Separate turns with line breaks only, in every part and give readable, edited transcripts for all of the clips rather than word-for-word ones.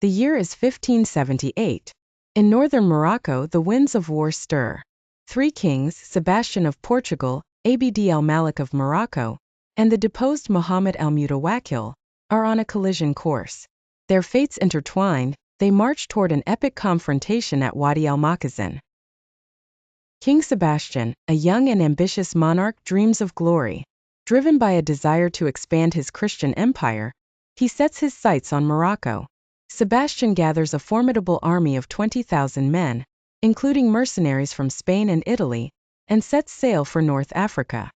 The year is 1578. In northern Morocco, the winds of war stir. Three kings, Sebastian of Portugal, Abd al-Malik of Morocco, and the deposed Muhammad al-Mutawakkil, are on a collision course. Their fates intertwined, they march toward an epic confrontation at Wadi al-Makhazin. King Sebastian, a young and ambitious monarch, dreams of glory. Driven by a desire to expand his Christian empire, he sets his sights on Morocco. Sebastian gathers a formidable army of 20,000 men, including mercenaries from Spain and Italy, and sets sail for North Africa.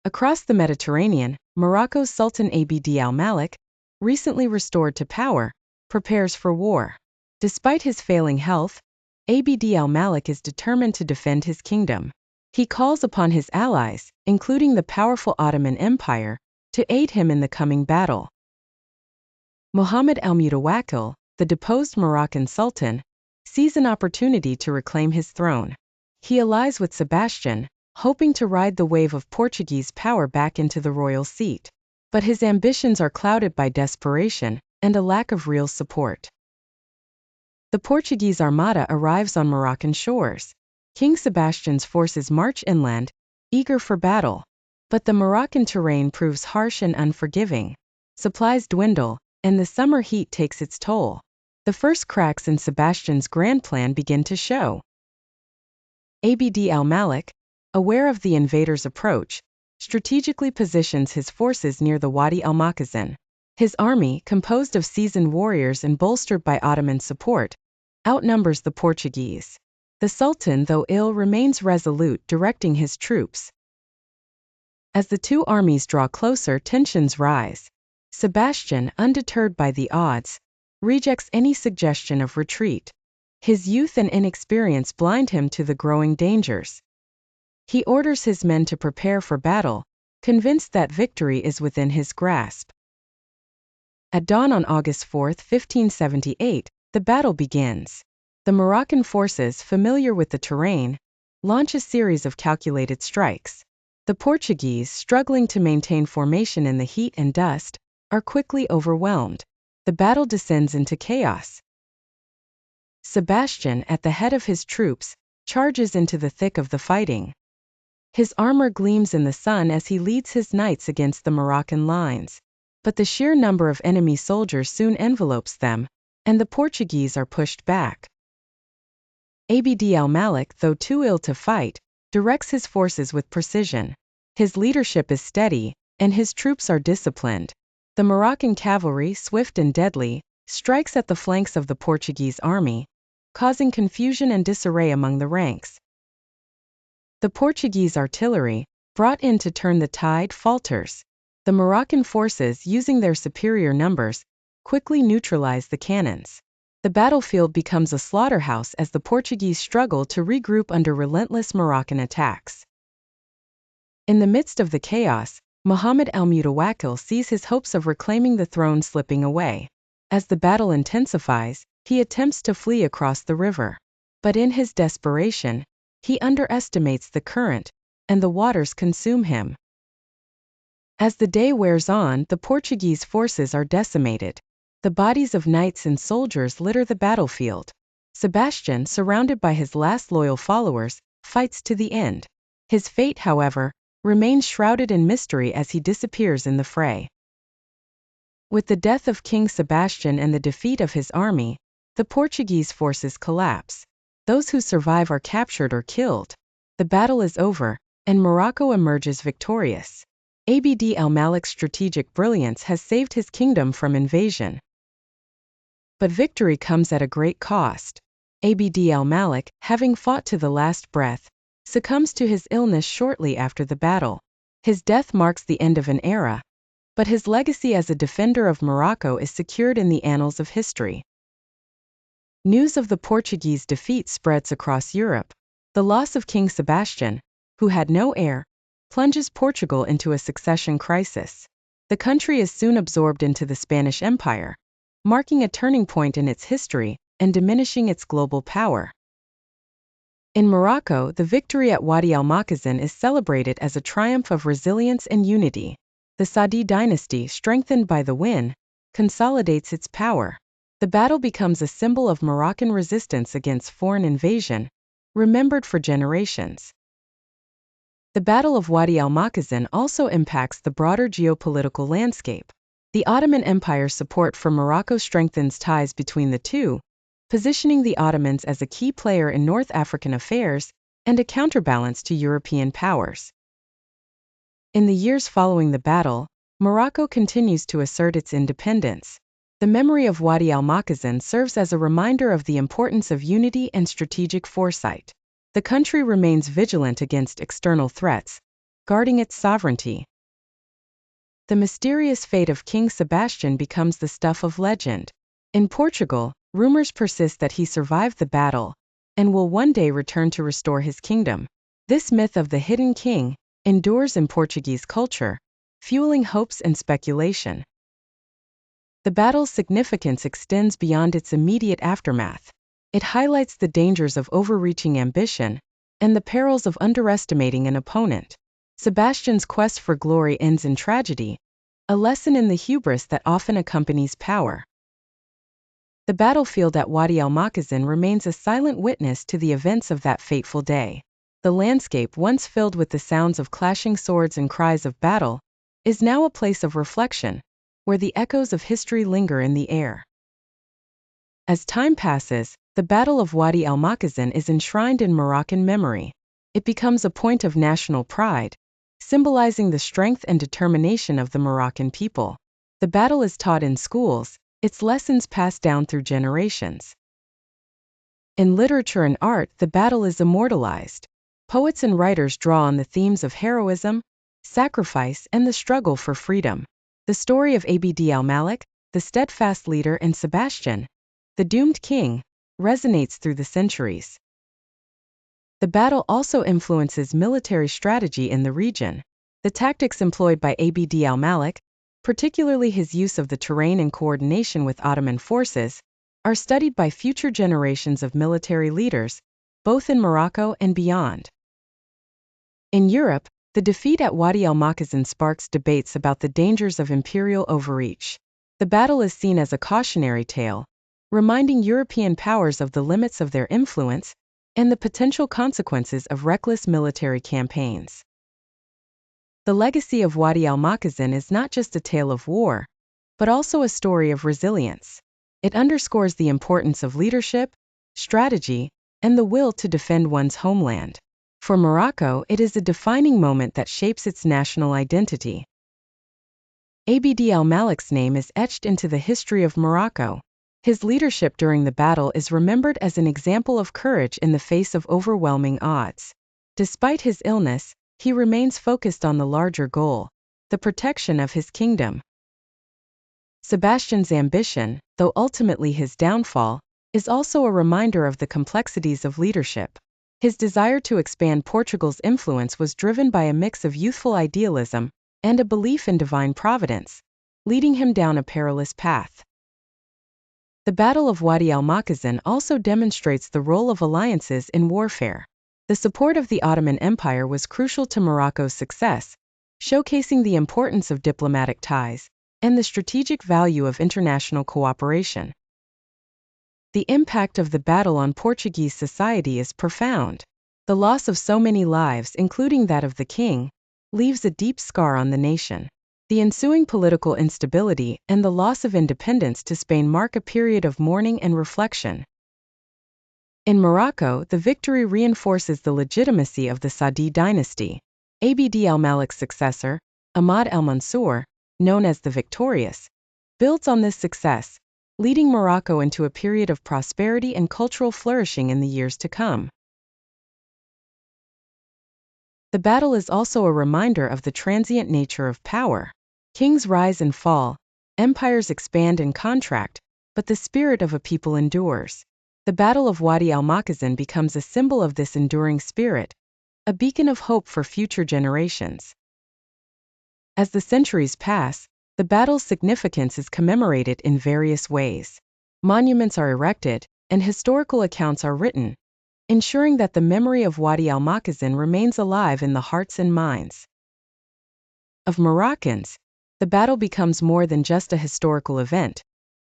Across the Mediterranean, Morocco's Sultan Abd al-Malik, recently restored to power, prepares for war. Despite his failing health, Abd al-Malik is determined to defend his kingdom. He calls upon his allies, including the powerful Ottoman Empire, to aid him in the coming battle. Muhammad al-Mutawakkil, the deposed Moroccan sultan, sees an opportunity to reclaim his throne. He allies with Sebastian, hoping to ride the wave of Portuguese power back into the royal seat. But his ambitions are clouded by desperation and a lack of real support. The Portuguese Armada arrives on Moroccan shores. King Sebastian's forces march inland, eager for battle. But the Moroccan terrain proves harsh and unforgiving. Supplies dwindle, and the summer heat takes its toll. The first cracks in Sebastian's grand plan begin to show. Abd al-Malik, aware of the invaders' approach, strategically positions his forces near the Wadi al-Makhazin. His army, composed of seasoned warriors and bolstered by Ottoman support, outnumbers the Portuguese. The Sultan, though ill, remains resolute, directing his troops. As the two armies draw closer, tensions rise. Sebastian, undeterred by the odds, rejects any suggestion of retreat. His youth and inexperience blind him to the growing dangers. He orders his men to prepare for battle, convinced that victory is within his grasp. At dawn on August 4, 1578, the battle begins. The Moroccan forces, familiar with the terrain, launch a series of calculated strikes. The Portuguese, struggling to maintain formation in the heat and dust, are quickly overwhelmed. The battle descends into chaos. Sebastian, at the head of his troops, charges into the thick of the fighting. His armor gleams in the sun as he leads his knights against the Moroccan lines. But the sheer number of enemy soldiers soon envelopes them, and the Portuguese are pushed back. Abd al-Malik, though too ill to fight, directs his forces with precision. His leadership is steady, and his troops are disciplined. The Moroccan cavalry, swift and deadly, strikes at the flanks of the Portuguese army, causing confusion and disarray among the ranks. The Portuguese artillery, brought in to turn the tide, falters. The Moroccan forces, using their superior numbers, quickly neutralize the cannons. The battlefield becomes a slaughterhouse as the Portuguese struggle to regroup under relentless Moroccan attacks. In the midst of the chaos, Muhammad al-Mutawakkil sees his hopes of reclaiming the throne slipping away. As the battle intensifies, he attempts to flee across the river. But in his desperation, he underestimates the current, and the waters consume him. As the day wears on, the Portuguese forces are decimated. The bodies of knights and soldiers litter the battlefield. Sebastian, surrounded by his last loyal followers, fights to the end. His fate, however, remains shrouded in mystery as he disappears in the fray. With the death of King Sebastian and the defeat of his army, the Portuguese forces collapse. Those who survive are captured or killed. The battle is over, and Morocco emerges victorious. Abd al-Malik's strategic brilliance has saved his kingdom from invasion. But victory comes at a great cost. Abd al-Malik, having fought to the last breath, succumbs to his illness shortly after the battle. His death marks the end of an era, but his legacy as a defender of Morocco is secured in the annals of history. News of the Portuguese defeat spreads across Europe. The loss of King Sebastian, who had no heir, plunges Portugal into a succession crisis. The country is soon absorbed into the Spanish Empire, marking a turning point in its history and diminishing its global power. In Morocco, the victory at Wadi al-Makhazin is celebrated as a triumph of resilience and unity. The Saadi dynasty, strengthened by the win, consolidates its power. The battle becomes a symbol of Moroccan resistance against foreign invasion, remembered for generations. The Battle of Wadi al-Makhazin also impacts the broader geopolitical landscape. The Ottoman Empire's support for Morocco strengthens ties between the two, positioning the Ottomans as a key player in North African affairs and a counterbalance to European powers. In the years following the battle, Morocco continues to assert its independence. The memory of Wadi al-Makhazin serves as a reminder of the importance of unity and strategic foresight. The country remains vigilant against external threats, guarding its sovereignty. The mysterious fate of King Sebastian becomes the stuff of legend. In Portugal, rumors persist that he survived the battle and will one day return to restore his kingdom. This myth of the hidden king endures in Portuguese culture, fueling hopes and speculation. The battle's significance extends beyond its immediate aftermath. It highlights the dangers of overreaching ambition and the perils of underestimating an opponent. Sebastian's quest for glory ends in tragedy, a lesson in the hubris that often accompanies power. The battlefield at Wadi al-Makhazin remains a silent witness to the events of that fateful day. The landscape, once filled with the sounds of clashing swords and cries of battle, is now a place of reflection, where the echoes of history linger in the air. As time passes, the Battle of Wadi al-Makhazin is enshrined in Moroccan memory. It becomes a point of national pride, symbolizing the strength and determination of the Moroccan people. The battle is taught in schools, its lessons passed down through generations. In literature and art, the battle is immortalized. Poets and writers draw on the themes of heroism, sacrifice, and the struggle for freedom. The story of Abd al-Malik, the steadfast leader, and Sebastian, the doomed king, resonates through the centuries. The battle also influences military strategy in the region. The tactics employed by Abd al-Malik, particularly his use of the terrain and coordination with Ottoman forces, are studied by future generations of military leaders, both in Morocco and beyond. In Europe, the defeat at Wadi al-Makhazin sparks debates about the dangers of imperial overreach. The battle is seen as a cautionary tale, reminding European powers of the limits of their influence and the potential consequences of reckless military campaigns. The legacy of Wadi al-Makhazin is not just a tale of war, but also a story of resilience. It underscores the importance of leadership, strategy, and the will to defend one's homeland. For Morocco, it is a defining moment that shapes its national identity. Abd al-Malik's name is etched into the history of Morocco. His leadership during the battle is remembered as an example of courage in the face of overwhelming odds. Despite his illness, he remains focused on the larger goal, the protection of his kingdom. Sebastian's ambition, though ultimately his downfall, is also a reminder of the complexities of leadership. His desire to expand Portugal's influence was driven by a mix of youthful idealism and a belief in divine providence, leading him down a perilous path. The Battle of Wadi al-Makhazin also demonstrates the role of alliances in warfare. The support of the Ottoman Empire was crucial to Morocco's success, showcasing the importance of diplomatic ties and the strategic value of international cooperation. The impact of the battle on Portuguese society is profound. The loss of so many lives, including that of the king, leaves a deep scar on the nation. The ensuing political instability and the loss of independence to Spain mark a period of mourning and reflection. In Morocco, the victory reinforces the legitimacy of the Saadi dynasty. Abd al-Malik's successor, Ahmad al-Mansur, known as the Victorious, builds on this success, leading Morocco into a period of prosperity and cultural flourishing in the years to come. The battle is also a reminder of the transient nature of power. Kings rise and fall, empires expand and contract, but the spirit of a people endures. The Battle of Wadi al-Makhazin becomes a symbol of this enduring spirit, a beacon of hope for future generations. As the centuries pass, the battle's significance is commemorated in various ways. Monuments are erected, and historical accounts are written, ensuring that the memory of Wadi al-Makhazin remains alive in the hearts and minds of Moroccans. The battle becomes more than just a historical event.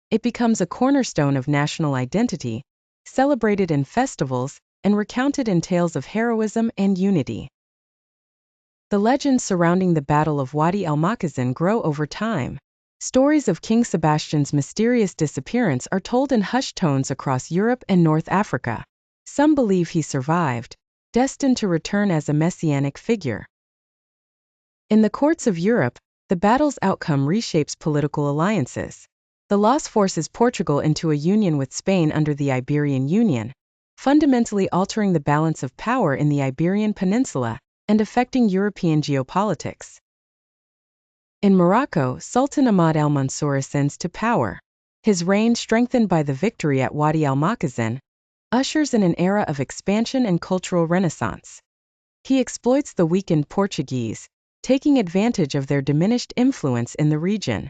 It becomes a cornerstone of national identity, celebrated in festivals, and recounted in tales of heroism and unity. The legends surrounding the Battle of Wadi al-Makhazin grow over time. Stories of King Sebastian's mysterious disappearance are told in hushed tones across Europe and North Africa. Some believe he survived, destined to return as a messianic figure. In the courts of Europe, the battle's outcome reshapes political alliances. The loss forces Portugal into a union with Spain under the Iberian Union, fundamentally altering the balance of power in the Iberian Peninsula and affecting European geopolitics. In Morocco, Sultan Ahmad al-Mansur ascends to power. His reign, strengthened by the victory at Wadi al-Makhazin, ushers in an era of expansion and cultural renaissance. He exploits the weakened Portuguese, taking advantage of their diminished influence in the region.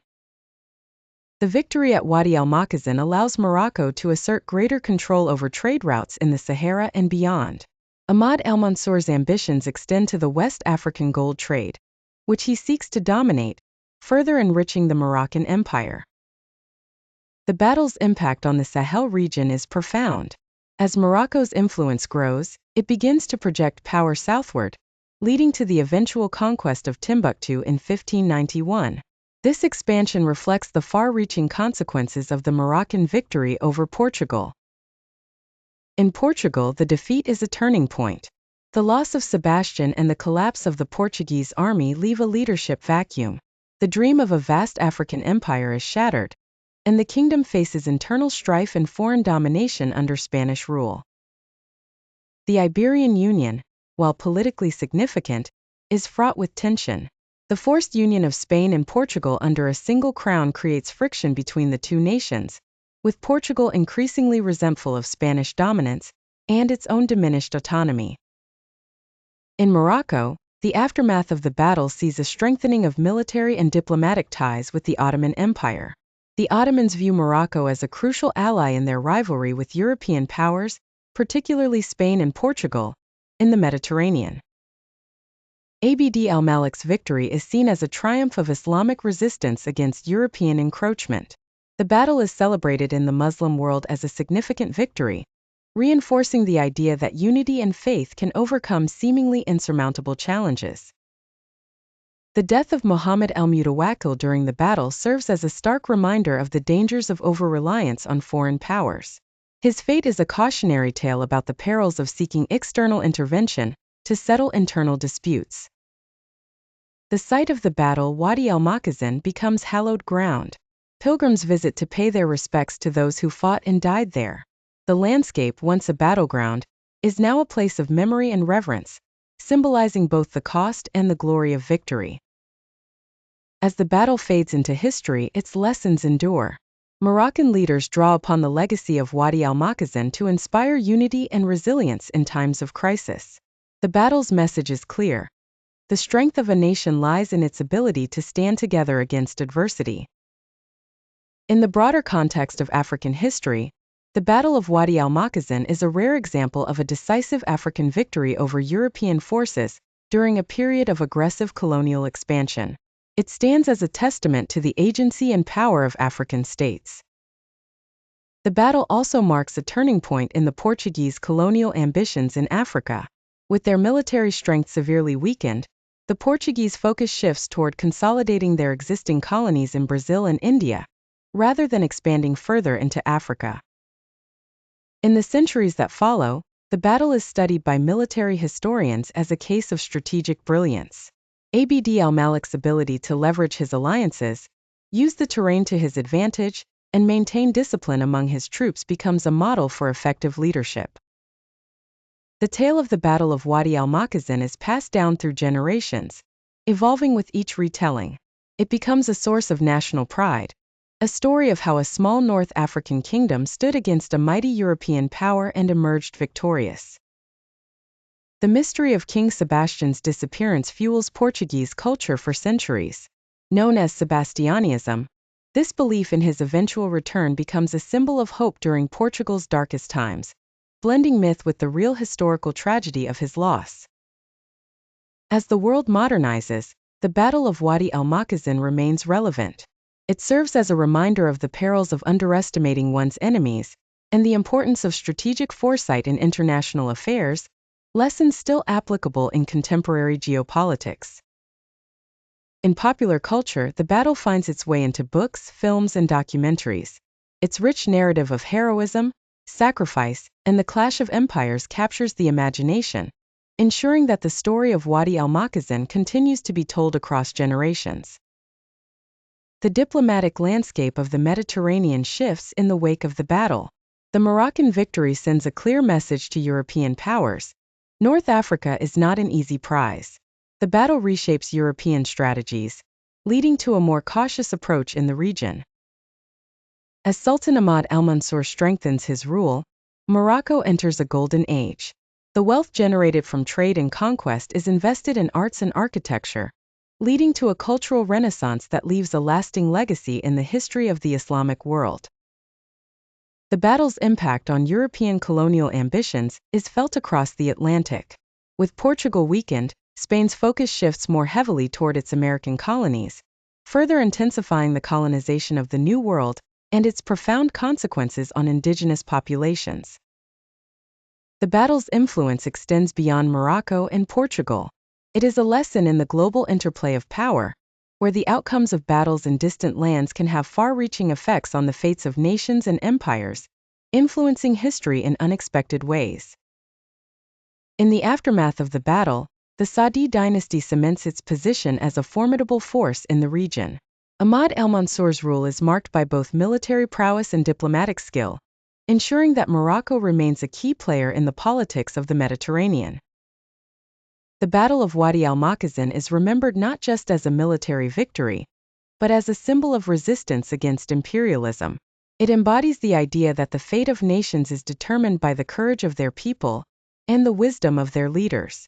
The victory at Wadi al-Makhazin allows Morocco to assert greater control over trade routes in the Sahara and beyond. Ahmad al-Mansur's ambitions extend to the West African gold trade, which he seeks to dominate, further enriching the Moroccan Empire. The battle's impact on the Sahel region is profound. As Morocco's influence grows, it begins to project power southward, leading to the eventual conquest of Timbuktu in 1591. This expansion reflects the far-reaching consequences of the Moroccan victory over Portugal. In Portugal, the defeat is a turning point. The loss of Sebastian and the collapse of the Portuguese army leave a leadership vacuum. The dream of a vast African empire is shattered, and the kingdom faces internal strife and foreign domination under Spanish rule. The Iberian Union, while politically significant, is fraught with tension. The forced union of Spain and Portugal under a single crown creates friction between the two nations, with Portugal increasingly resentful of Spanish dominance and its own diminished autonomy. In Morocco, the aftermath of the battle sees a strengthening of military and diplomatic ties with the Ottoman Empire. The Ottomans view Morocco as a crucial ally in their rivalry with European powers, particularly Spain and Portugal, in the Mediterranean. Abd al-Malik's victory is seen as a triumph of Islamic resistance against European encroachment. The battle is celebrated in the Muslim world as a significant victory, reinforcing the idea that unity and faith can overcome seemingly insurmountable challenges. The death of Muhammad al-Mutawakkil during the battle serves as a stark reminder of the dangers of over-reliance on foreign powers. His fate is a cautionary tale about the perils of seeking external intervention to settle internal disputes. The site of the battle, Wadi al-Makhazin, becomes hallowed ground. Pilgrims visit to pay their respects to those who fought and died there. The landscape, once a battleground, is now a place of memory and reverence, symbolizing both the cost and the glory of victory. As the battle fades into history, its lessons endure. Moroccan leaders draw upon the legacy of Wadi al-Makhazin to inspire unity and resilience in times of crisis. The battle's message is clear. The strength of a nation lies in its ability to stand together against adversity. In the broader context of African history, the Battle of Wadi al-Makhazin is a rare example of a decisive African victory over European forces during a period of aggressive colonial expansion. It stands as a testament to the agency and power of African states. The battle also marks a turning point in the Portuguese colonial ambitions in Africa. With their military strength severely weakened, the Portuguese focus shifts toward consolidating their existing colonies in Brazil and India, rather than expanding further into Africa. In the centuries that follow, the battle is studied by military historians as a case of strategic brilliance. Abd al-Malik's ability to leverage his alliances, use the terrain to his advantage, and maintain discipline among his troops becomes a model for effective leadership. The tale of the Battle of Wadi al-Makhazin is passed down through generations, evolving with each retelling. It becomes a source of national pride, a story of how a small North African kingdom stood against a mighty European power and emerged victorious. The mystery of King Sebastian's disappearance fuels Portuguese culture for centuries. Known as Sebastianism, this belief in his eventual return becomes a symbol of hope during Portugal's darkest times, blending myth with the real historical tragedy of his loss. As the world modernizes, the Battle of Wadi al-Makhazin remains relevant. It serves as a reminder of the perils of underestimating one's enemies and the importance of strategic foresight in international affairs, lessons still applicable in contemporary geopolitics. In popular culture, the battle finds its way into books, films, and documentaries. Its rich narrative of heroism, sacrifice, and the clash of empires captures the imagination, ensuring that the story of Wadi al-Makhazin continues to be told across generations. The diplomatic landscape of the Mediterranean shifts in the wake of the battle. The Moroccan victory sends a clear message to European powers: North Africa is not an easy prize. The battle reshapes European strategies, leading to a more cautious approach in the region. As Sultan Ahmad al-Mansur strengthens his rule, Morocco enters a golden age. The wealth generated from trade and conquest is invested in arts and architecture, leading to a cultural renaissance that leaves a lasting legacy in the history of the Islamic world. The battle's impact on European colonial ambitions is felt across the Atlantic. With Portugal weakened, Spain's focus shifts more heavily toward its American colonies, further intensifying the colonization of the New World and its profound consequences on indigenous populations. The battle's influence extends beyond Morocco and Portugal. It is a lesson in the global interplay of power, where the outcomes of battles in distant lands can have far-reaching effects on the fates of nations and empires, influencing history in unexpected ways. In the aftermath of the battle, the Saadi dynasty cements its position as a formidable force in the region. Ahmad al-Mansur's rule is marked by both military prowess and diplomatic skill, ensuring that Morocco remains a key player in the politics of the Mediterranean. The Battle of Wadi al-Makhazin is remembered not just as a military victory, but as a symbol of resistance against imperialism. It embodies the idea that the fate of nations is determined by the courage of their people and the wisdom of their leaders.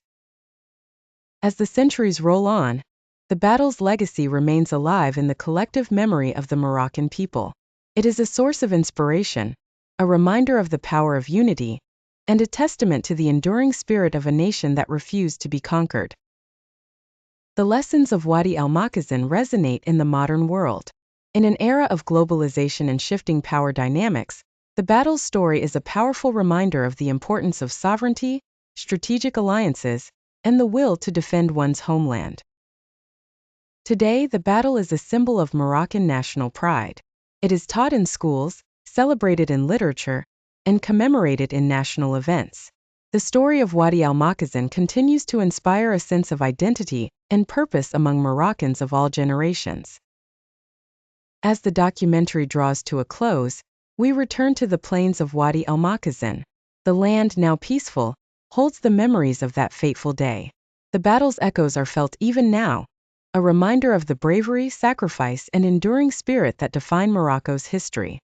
As the centuries roll on, the battle's legacy remains alive in the collective memory of the Moroccan people. It is a source of inspiration, a reminder of the power of unity, and a testament to the enduring spirit of a nation that refused to be conquered. The lessons of Wadi al-Makhazin resonate in the modern world. In an era of globalization and shifting power dynamics, the battle's story is a powerful reminder of the importance of sovereignty, strategic alliances, and the will to defend one's homeland. Today, the battle is a symbol of Moroccan national pride. It is taught in schools, celebrated in literature, and commemorated in national events. The story of Wadi al-Makhazin continues to inspire a sense of identity and purpose among Moroccans of all generations. As the documentary draws to a close, we return to the plains of Wadi al-Makhazin. The land, now peaceful, holds the memories of that fateful day. The battle's echoes are felt even now, a reminder of the bravery, sacrifice, and enduring spirit that define Morocco's history.